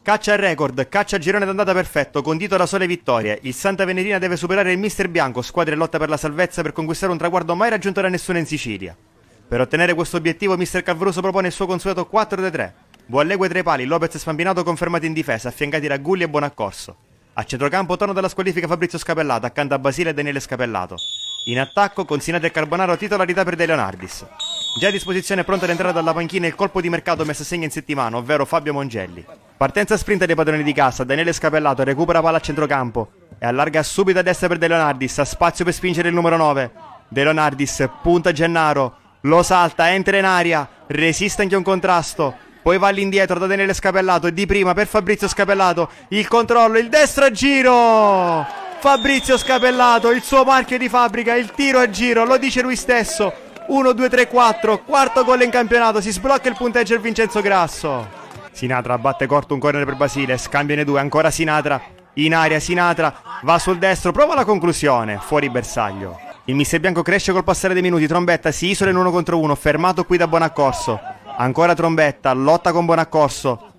caccia al record, caccia al girone d'andata perfetto, condito da sole vittorie. Il Santa Venerina deve superare il Mister Bianco, squadra in lotta per la salvezza, per conquistare un traguardo mai raggiunto da nessuno in Sicilia. Per ottenere questo obiettivo Mister Calvaruso propone il suo consueto 4-3. Buallegue tra i pali, Lopez e Spambinato confermati in difesa, affiancati da Gulli e Bonaccorso. A centrocampo tono della squalifica Fabrizio Scapellato, accanto a Basile e Daniele Scapellato. In attacco con Sinata e Carbonaro titolarità per De Leonardis. Già a disposizione pronto ad entrare dalla panchina il colpo di mercato messo a segno in settimana, ovvero Fabio Mongelli. Partenza sprint dei padroni di casa, Daniele Scapellato recupera palla a centrocampo e allarga subito a destra per De Leonardis, ha spazio per spingere il numero 9. De Leonardis punta Gennaro, lo salta, entra in aria, resiste anche un contrasto, poi va all'indietro da Daniele Scapellato e di prima per Fabrizio Scapellato, il controllo, il destro a giro! Fabrizio Scapellato, il suo marchio di fabbrica, il tiro a giro, lo dice lui stesso. 1, 2, 3, 4, quarto gol in campionato, si sblocca il punteggio il Vincenzo Grasso. Sinatra batte corto un corner per Basile, scambiano i due, ancora Sinatra, in aria Sinatra, va sul destro, prova la conclusione, fuori bersaglio. Il Mister Bianco cresce col passare dei minuti, Trombetta si isola in 1 contro 1, fermato qui da Bonaccorso. Ancora Trombetta, lotta con Bonaccorso,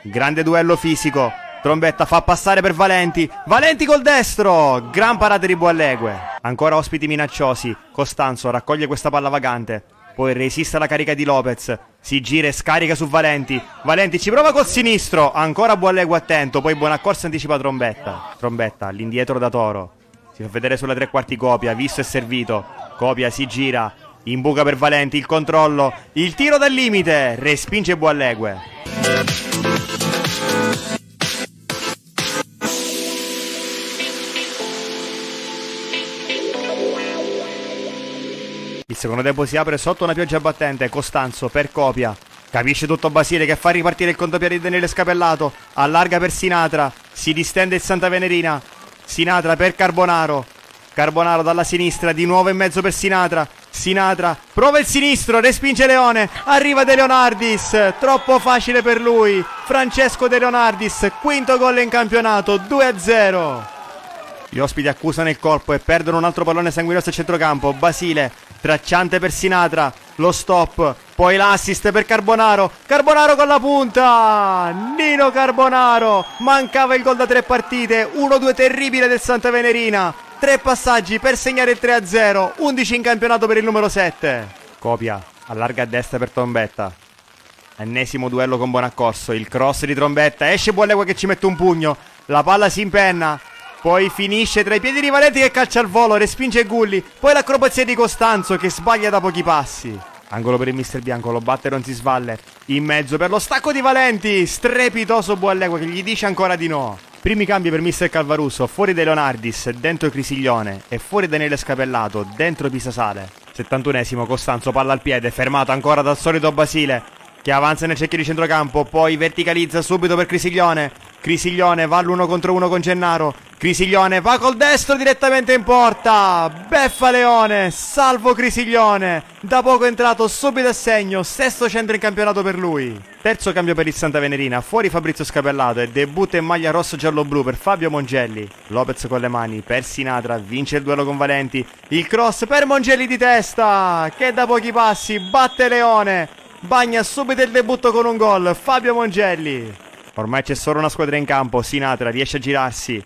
grande duello fisico. Trombetta fa passare per Valenti, Valenti col destro, gran parata di Buallegue. Ancora ospiti minacciosi, Costanzo raccoglie questa palla vagante, poi resiste alla carica di Lopez, si gira e scarica su Valenti, Valenti ci prova col sinistro, ancora Buallegue attento, poi Bonaccorso anticipa Trombetta. Trombetta all'indietro da Toro, si fa vedere sulla tre quarti Copia, visto e servito, Copia si gira, imbuca per Valenti, il controllo, il tiro dal limite, respinge Buallegue. Il secondo tempo si apre sotto una pioggia battente, Costanzo per Copia, capisce tutto Basile che fa ripartire il contropiede di Daniele Scapellato, allarga per Sinatra, si distende il Santa Venerina, Sinatra per Carbonaro, Carbonaro dalla sinistra, di nuovo in mezzo per Sinatra, Sinatra prova il sinistro, respinge Leone, arriva De Leonardis, troppo facile per lui, Francesco De Leonardis, quinto gol in campionato, 2-0. Gli ospiti accusano il colpo e perdono un altro pallone sanguinoso a centrocampo, Basile tracciante per Sinatra, lo stop, poi l'assist per Carbonaro, Carbonaro con la punta, Nino Carbonaro, mancava il gol da 3 partite, 1-2 terribile del Santa Venerina, 3 passaggi per segnare il 3-0, 11 in campionato per il numero 7. Copia, allarga a destra per Trombetta, ennesimo duello con Bonaccorso, il cross di Trombetta, esce Buallegue che ci mette un pugno, la palla si impenna, poi finisce tra i piedi di Valenti che calcia al volo, respinge Gulli, poi l'acrobazia di Costanzo che sbaglia da pochi passi. Angolo per il Mister Bianco, lo batte Ronzisvalle, in mezzo per lo stacco di Valenti, strepitoso Buallegue che gli dice ancora di no. Primi cambi per Mister Calvaruso, fuori De Leonardis, dentro Crisiglione e fuori Daniele Scapellato, dentro Pisasale. 71esimo, Costanzo palla al piede, fermato ancora dal solito Basile, che avanza nel cerchio di centrocampo, poi verticalizza subito per Crisiglione. Crisiglione va all'1 contro 1 con Gennaro, Crisiglione va col destro direttamente in porta, beffa Leone, salvo Crisiglione, da poco entrato subito a segno, sesto centro in campionato per lui. Terzo cambio per il Santa Venerina, fuori Fabrizio Scapellato e debutta in maglia rosso-giallo-blu per Fabio Mongelli. Lopez con le mani per Sinatra, vince il duello con Valenti, il cross per Mongelli di testa, che da pochi passi batte Leone, bagna subito il debutto con un gol, Fabio Mongelli. Ormai c'è solo una squadra in campo, Sinatra riesce a girarsi,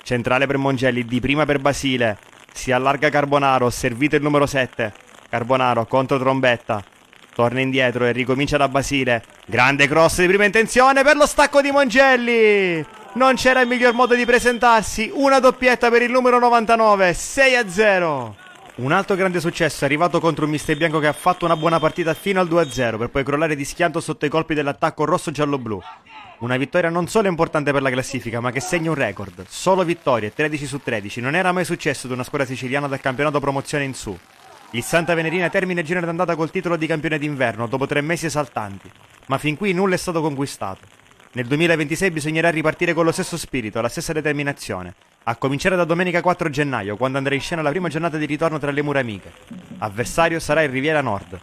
centrale per Mongelli, di prima per Basile, si allarga Carbonaro, servito il numero 7, Carbonaro contro Trombetta, torna indietro e ricomincia da Basile, grande cross di prima intenzione per lo stacco di Mongelli, non c'era il miglior modo di presentarsi, una doppietta per il numero 99, 6-0. Un altro grande successo è arrivato contro un Mister Bianco che ha fatto una buona partita fino al 2-0 per poi crollare di schianto sotto i colpi dell'attacco rosso-giallo-blu. Una vittoria non solo importante per la classifica, ma che segna un record. Solo vittorie, 13 su 13. Non era mai successo ad una squadra siciliana dal campionato promozione in su. Il Santa Venerina termina il girone d'andata col titolo di campione d'inverno dopo 3 mesi esaltanti. Ma fin qui nulla è stato conquistato. Nel 2026 bisognerà ripartire con lo stesso spirito, la stessa determinazione. A cominciare da domenica 4 gennaio, quando andrà in scena la prima giornata di ritorno tra le mura amiche. Avversario sarà il Riviera Nord.